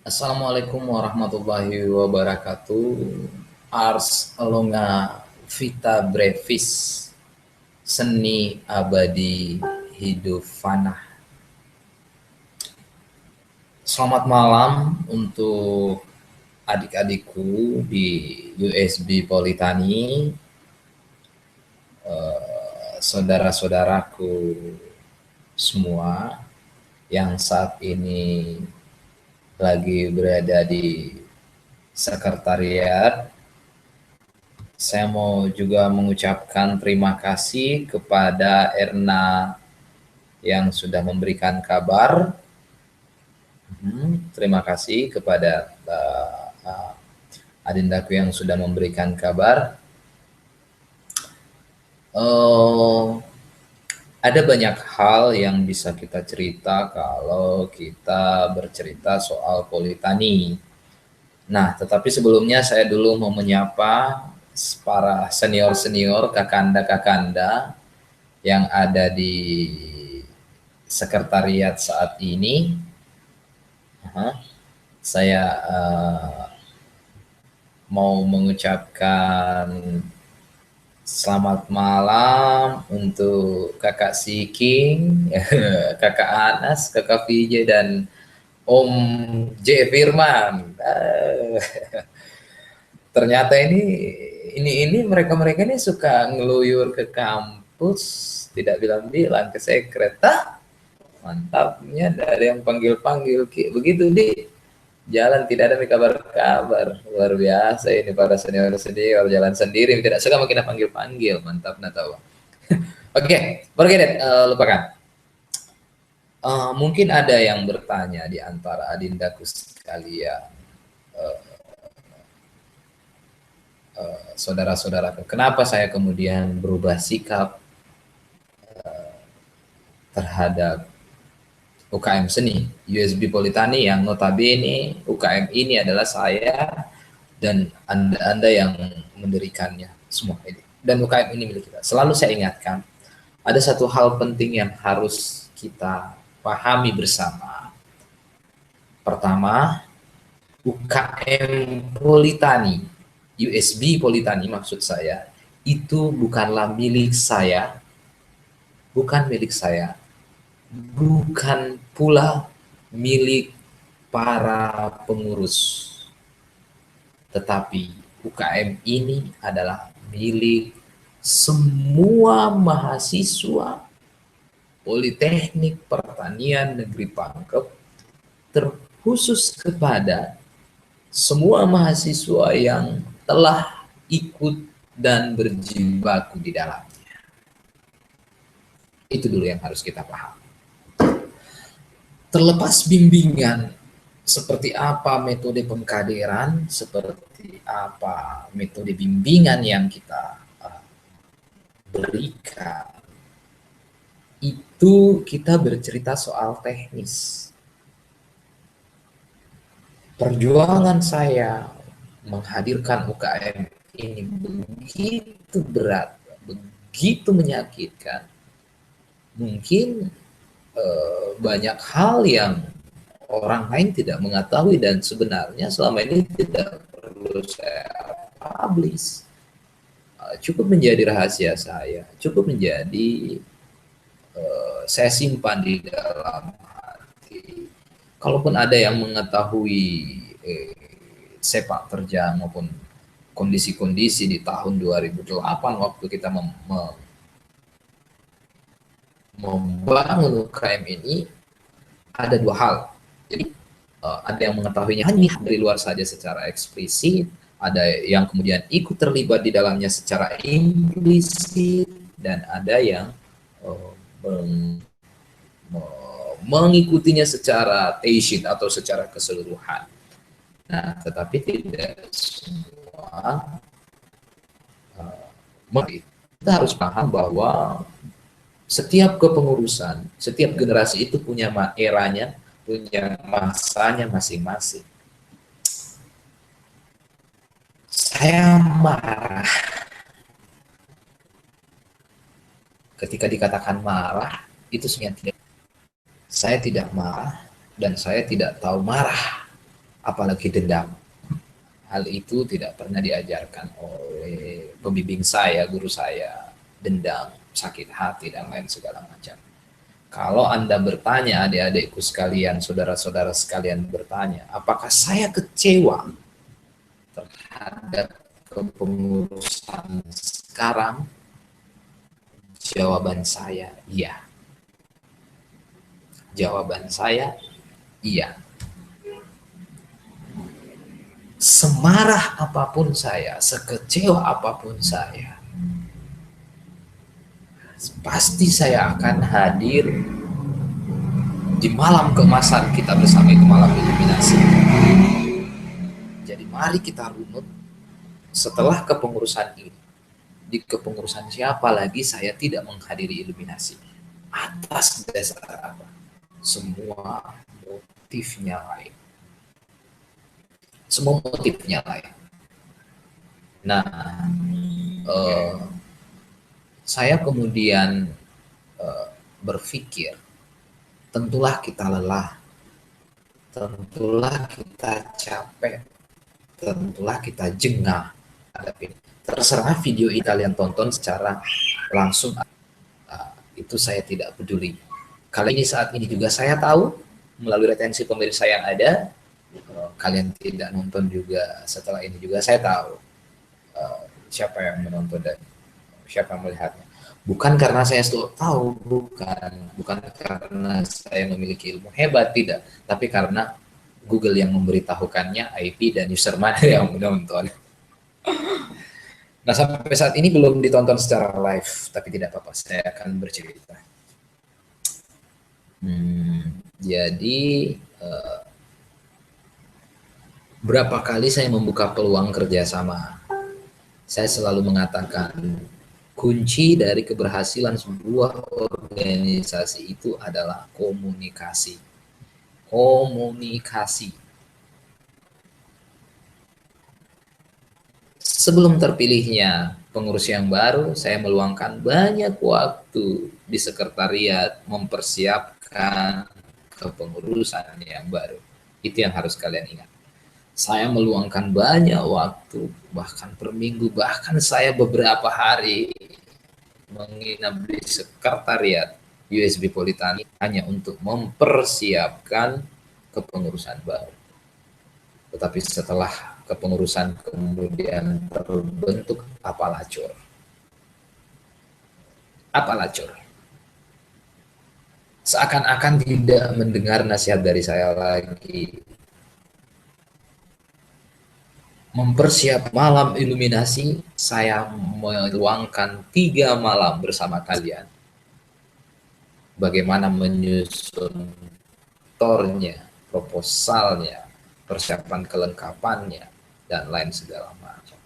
Assalamualaikum warahmatullahi wabarakatuh. Ars Longa Vita Brevis, seni abadi hidup fana. Selamat malam untuk adik-adikku di USB Politani, saudara-saudaraku semua yang saat ini lagi berada di sekretariat. Saya mau juga mengucapkan terima kasih kepada Erna yang sudah memberikan kabar. Terima kasih kepada adindaku yang sudah memberikan kabar. Ada banyak hal yang bisa kita cerita kalau kita bercerita soal Politani. Nah, tetapi sebelumnya saya dulu mau menyapa para senior-senior, kakanda-kakanda yang ada di sekretariat saat ini. Saya mau mengucapkan selamat malam untuk Kakak Siking, Kakak Anas, Kakak VJ, dan Om J Firman. Ternyata ini mereka ini suka ngeluyur ke kampus, tidak bilang-bilang ke sekretariat. Mantapnya, ada yang panggil-panggil begitu di jalan, tidak ada kabar-kabar. Luar biasa ini para senior-senior, jalan sendiri, tidak suka makin panggil-panggil. Mantap, tahu. Oke, forget it, lupakan. Mungkin ada yang bertanya di antara adindaku sekalian, saudara-saudara, kenapa saya kemudian berubah sikap terhadap UKM Seni USB Politani, yang notabene UKM ini adalah saya dan Anda yang mendirikannya semua ini. Dan UKM ini milik kita. Selalu saya ingatkan, ada satu hal penting yang harus kita pahami bersama. Pertama, UKM Politani, USB Politani maksud saya, itu bukanlah milik saya, bukan milik saya, bukan pula milik para pengurus, tetapi UKM ini adalah milik semua mahasiswa Politeknik Pertanian Negeri Pangkep, terkhusus kepada semua mahasiswa yang telah ikut dan berjibaku di dalamnya. Itu dulu yang harus kita paham. Terlepas bimbingan seperti apa metode pengkaderan, seperti apa metode bimbingan yang kita berikan, itu kita bercerita soal teknis. Perjuangan saya menghadirkan UKM ini begitu berat, begitu menyakitkan. Mungkin banyak hal yang orang lain tidak mengetahui dan sebenarnya selama ini tidak perlu saya publish. Cukup menjadi rahasia saya, cukup menjadi saya simpan di dalam hati. Kalaupun ada yang mengetahui sepak terjang maupun kondisi-kondisi di tahun 2008 waktu kita membangun UKM ini, ada dua hal. Jadi ada yang mengetahuinya hanya dari luar saja secara eksplisit, ada yang kemudian ikut terlibat di dalamnya secara implisit, dan ada yang mengikutinya secara tacit atau secara keseluruhan. Nah, tetapi tidak semua. Kita harus paham bahwa setiap kepengurusan, setiap generasi itu punya eranya, punya masanya masing-masing. Saya marah ketika dikatakan marah, itu sebenarnya tidak. Saya tidak marah dan saya tidak tahu marah. apalagi dendam. Hal itu tidak pernah diajarkan oleh pembimbing saya, guru saya. Dendam, sakit hati, dan lain segala macam. Kalau Anda bertanya, adik-adikku sekalian, saudara-saudara sekalian bertanya, apakah saya kecewa terhadap kepengurusan sekarang? Jawaban saya, iya. Jawaban saya, iya. Semarah apapun saya, sekecewa apapun saya, pasti saya akan hadir di malam keemasan kita bersama, itu malam iluminasi. Jadi mari kita runut setelah kepengurusan ini. Di kepengurusan siapa lagi saya tidak menghadiri iluminasi? Atas dasar apa? Semua motifnya lain. Semua motifnya lain. Nah, saya kemudian berpikir, tentulah kita lelah, tentulah kita capek, tentulah kita jengah. Terserah video ini kalian tonton secara langsung, itu saya tidak peduli. Kali ini saat ini juga saya tahu melalui retensi pemirsa yang ada, kalian tidak nonton juga setelah ini juga saya tahu siapa yang menonton dan siapa yang melihatnya. Bukan karena saya tahu, bukan karena saya memiliki ilmu hebat, tidak, tapi karena Google yang memberitahukannya IP dan user mana yang menonton. Nah, sampai saat ini belum ditonton secara live, tapi tidak apa-apa, saya akan bercerita. Jadi berapa kali saya membuka peluang kerjasama, saya selalu mengatakan kunci dari keberhasilan sebuah organisasi itu adalah komunikasi. Komunikasi. Sebelum terpilihnya pengurus yang baru, saya meluangkan banyak waktu di sekretariat mempersiapkan kepengurusan yang baru. Itu yang harus kalian ingat. Saya meluangkan banyak waktu, bahkan per minggu, bahkan saya beberapa hari menginap di sekretariat USB Politani hanya untuk mempersiapkan kepengurusan baru. Tetapi setelah kepengurusan kemudian terbentuk apalacur. Apalacur. Seakan-akan tidak mendengar nasihat dari saya lagi. Mempersiap malam iluminasi, saya meluangkan 3 malam bersama kalian. Bagaimana menyusun tornya, proposalnya, persiapan kelengkapannya, dan lain segala macam.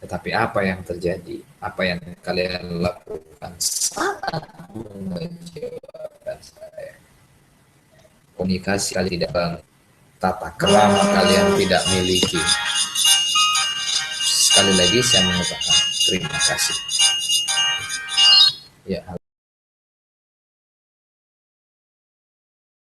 Tetapi apa yang terjadi? Apa yang kalian lakukan sangat mengecewakan saya. Komunikasi kalian tidak bangun, tata kerama kalian tidak miliki. Sekali lagi saya mengucapkan terima kasih. Ya.